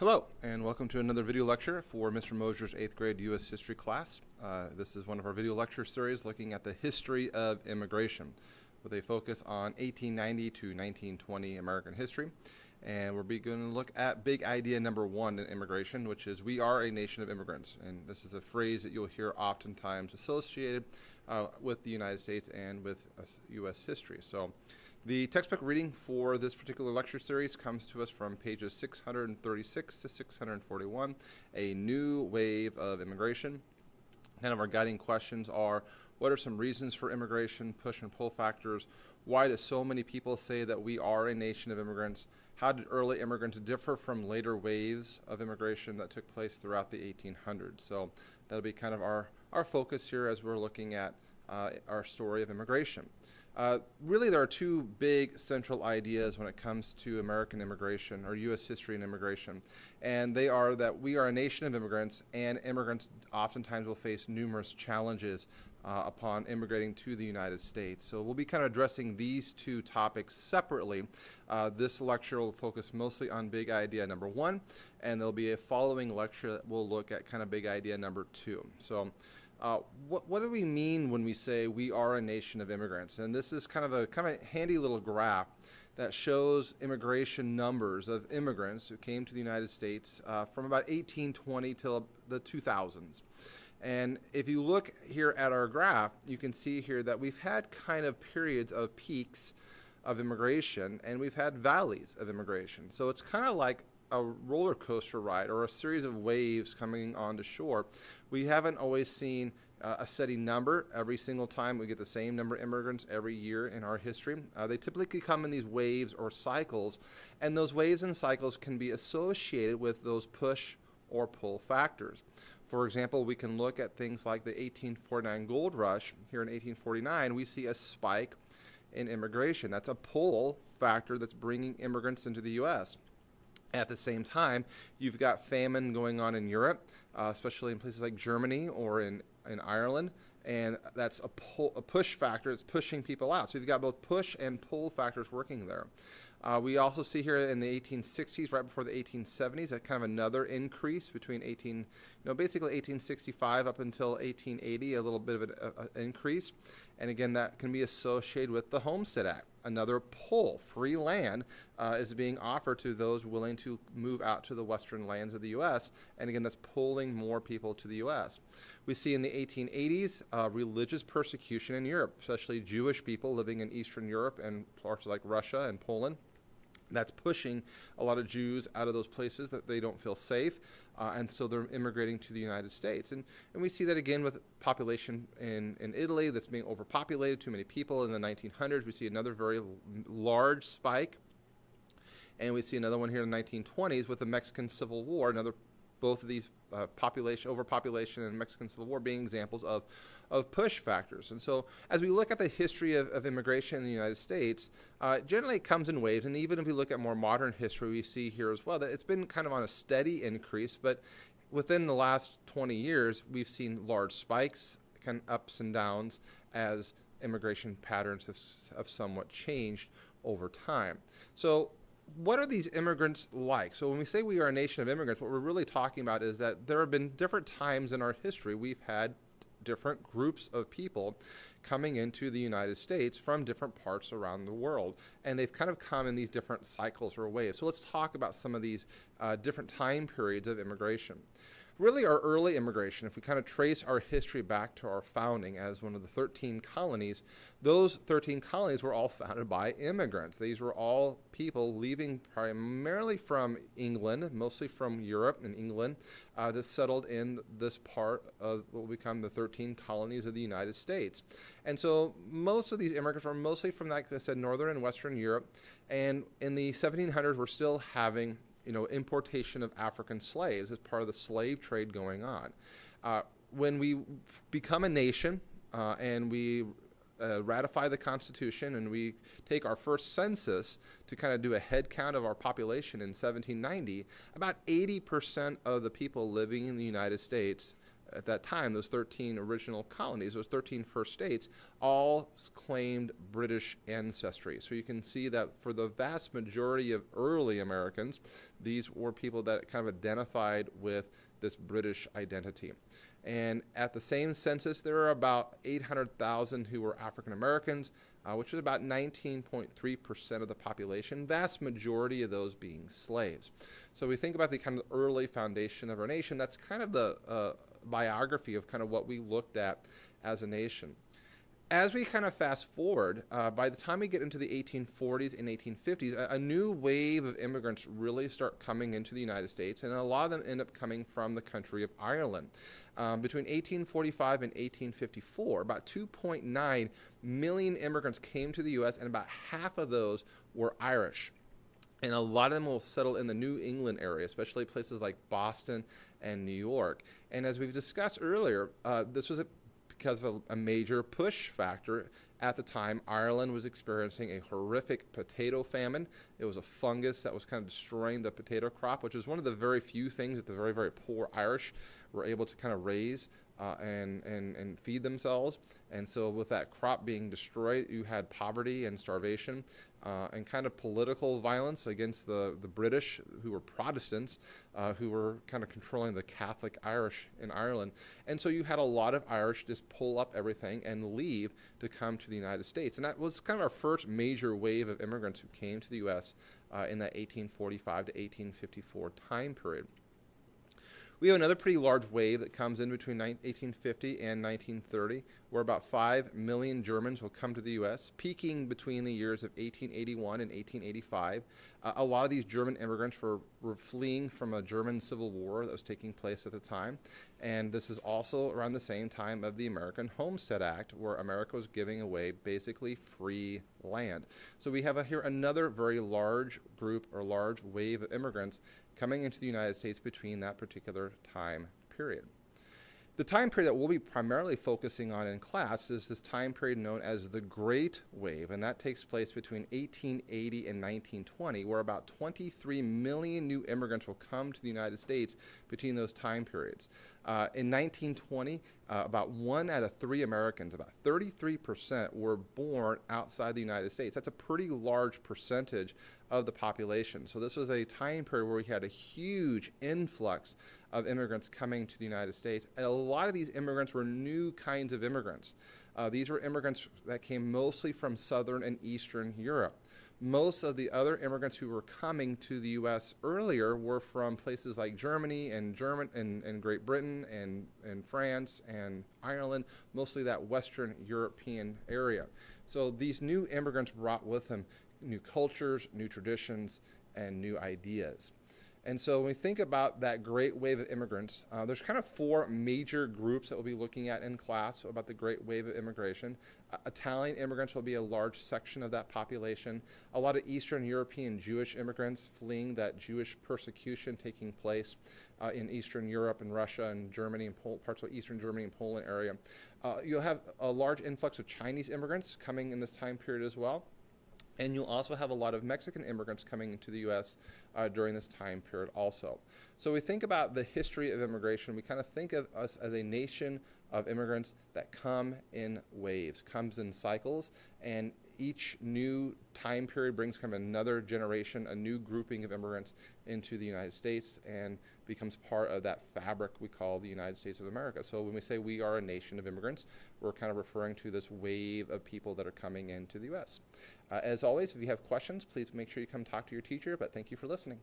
Hello, and welcome to another video lecture for Mr. Mosier's 8th grade U.S. History class. This is one of our video lecture series looking at the history of immigration with a focus on 1890 to 1920 American history. And we're going to look at big idea number one in immigration, which is we are a nation of immigrants. And this is a phrase that you'll hear oftentimes associated with the United States and with U.S. history. So the textbook reading for this particular lecture series comes to us from pages 636 to 641, A New Wave of Immigration. Kind of our guiding questions are, what are some reasons for immigration, push and pull factors? Why do so many people say that we are a nation of immigrants? How did early immigrants differ from later waves of immigration that took place throughout the 1800s? So that'll be kind of our focus here as we're looking at our story of immigration. Really, there are two big central ideas when it comes to American immigration or U.S. history and immigration, and they are that we are a nation of immigrants, and immigrants oftentimes will face numerous challenges upon immigrating to the United States. So we'll be kind of addressing these two topics separately. This lecture will focus mostly on big idea number one, and there'll be a following lecture that will look at kind of big idea number two. So what do we mean when we say we are a nation of immigrants? And this is kind of a handy little graph that shows immigration numbers of immigrants who came to the United States from about 1820 till the 2000s. And if you look here at our graph, you can see here that we've had kind of periods of peaks of immigration, and we've had valleys of immigration. So it's kind of like a roller coaster ride or a series of waves coming onto shore. We haven't always seen a steady number every single time. We get the same number of immigrants every year in our history. They typically come in these waves or cycles, and those waves and cycles can be associated with those push or pull factors. For example, we can look at things like the 1849 gold rush. Here in 1849, we see a spike in immigration. That's a pull factor that's bringing immigrants into the U.S. At the same time, you've got famine going on in Europe, especially in places like Germany or in Ireland, and that's a push factor. It's pushing people out. So you've got both push and pull factors working there. We also see here in the 1860s, right before the 1870s, a kind of another increase between basically 1865 up until 1880, a little bit of an increase. And again, that can be associated with the Homestead Act. Another pull, free land is being offered to those willing to move out to the western lands of the U.S. And again, that's pulling more people to the U.S. We see in the 1880s religious persecution in Europe, especially Jewish people living in Eastern Europe and parts like Russia and Poland. That's pushing a lot of Jews out of those places that they don't feel safe, and so they're immigrating to the United States. And we see that again with population in Italy that's being overpopulated, too many people in the 1900s. We see another very large spike, and we see another one here in the 1920s with the Mexican Civil War, both of these overpopulation and Mexican Civil War being examples of push factors. And so as we look at the history of immigration in the United States, generally it comes in waves, and even if we look at more modern history, we see here as well that it's been kind of on a steady increase, but within the last 20 years, we've seen large spikes, kind of ups and downs as immigration patterns have somewhat changed over time. So what are these immigrants like? So when we say we are a nation of immigrants, what we're really talking about is that there have been different times in our history we've had different groups of people coming into the United States from different parts around the world. And they've kind of come in these different cycles or waves. So let's talk about some of these different time periods of immigration. Really, our early immigration, if we kind of trace our history back to our founding as one of the 13 colonies, those 13 colonies were all founded by immigrants. These were all people leaving primarily from England, mostly from Europe and England, that settled in this part of what will become the 13 colonies of the United States. And so most of these immigrants were mostly from, like I said, northern and western Europe. And in the 1700s, we're still having importation of African slaves as part of the slave trade going on. When we become a nation and we ratify the Constitution and we take our first census to kind of do a head count of our population in 1790, about 80% of the people living in the United States at that time, those 13 original colonies, those 13 first states, all claimed British ancestry. So you can see that for the vast majority of early Americans, These were people that kind of identified with this British identity. And at the same census, there are about 800,000 who were African Americans, which is about 19.3% of the population, vast majority of those being slaves. So we think about the kind of early foundation of our nation. That's kind of the biography of kind of what we looked at as a nation. As we kind of fast forward, by the time we get into the 1840s and 1850s, a new wave of immigrants really start coming into the United States, and a lot of them end up coming from the country of Ireland. Between 1845 and 1854, about 2.9 million immigrants came to the U.S., and about half of those were Irish. And a lot of them will settle in the New England area, especially places like Boston and New York. And as we've discussed earlier, this was because of a major push factor. At the time, Ireland was experiencing a horrific potato famine. It was a fungus that was kind of destroying the potato crop, which was one of the very few things that the very, very poor Irish were able to kind of raise and feed themselves. And so with that crop being destroyed, you had poverty and starvation and kind of political violence against the British, who were Protestants, who were kind of controlling the Catholic Irish in Ireland. And so you had a lot of Irish just pull up everything and leave to come to the United States. And that was kind of our first major wave of immigrants who came to the U.S. In that 1845 to 1854 time period. We have another pretty large wave that comes in between 1850 and 1930, where about 5 million Germans will come to the U.S., peaking between the years of 1881 and 1885. A lot of these German immigrants were fleeing from a German civil war that was taking place at the time. And this is also around the same time of the American Homestead Act, where America was giving away basically free land. So we have here another very large group or large wave of immigrants coming into the United States between that particular time period. The time period that we'll be primarily focusing on in class is this time period known as the Great Wave, and that takes place between 1880 and 1920, where about 23 million new immigrants will come to the United States between those time periods. In 1920, about 1 out of 3 Americans, about 33%, were born outside the United States. That's a pretty large percentage of the population. So this was a time period where we had a huge influx of immigrants coming to the United States. And a lot of these immigrants were new kinds of immigrants. These were immigrants that came mostly from Southern and Eastern Europe. Most of the other immigrants who were coming to the U.S. earlier were from places like Germany and Great Britain and France and Ireland, mostly that Western European area. So these new immigrants brought with them new cultures, new traditions, and new ideas. And so when we think about that great wave of immigrants, there's kind of 4 major groups that we'll be looking at in class about the great wave of immigration. Italian immigrants will be a large section of that population. A lot of Eastern European Jewish immigrants fleeing that Jewish persecution taking place in Eastern Europe and Russia and Germany and parts of Eastern Germany and Poland area. You'll have a large influx of Chinese immigrants coming in this time period as well. And you'll also have a lot of Mexican immigrants coming into the U.S. During this time period also. So we think about the history of immigration. We kind of think of us as a nation of immigrants that come in waves, comes in cycles, and each new time period brings kind of another generation, a new grouping of immigrants into the United States and becomes part of that fabric we call the United States of America. So when we say we are a nation of immigrants, we're kind of referring to this wave of people that are coming into the U.S. As always, if you have questions, please make sure you come talk to your teacher, but thank you for listening.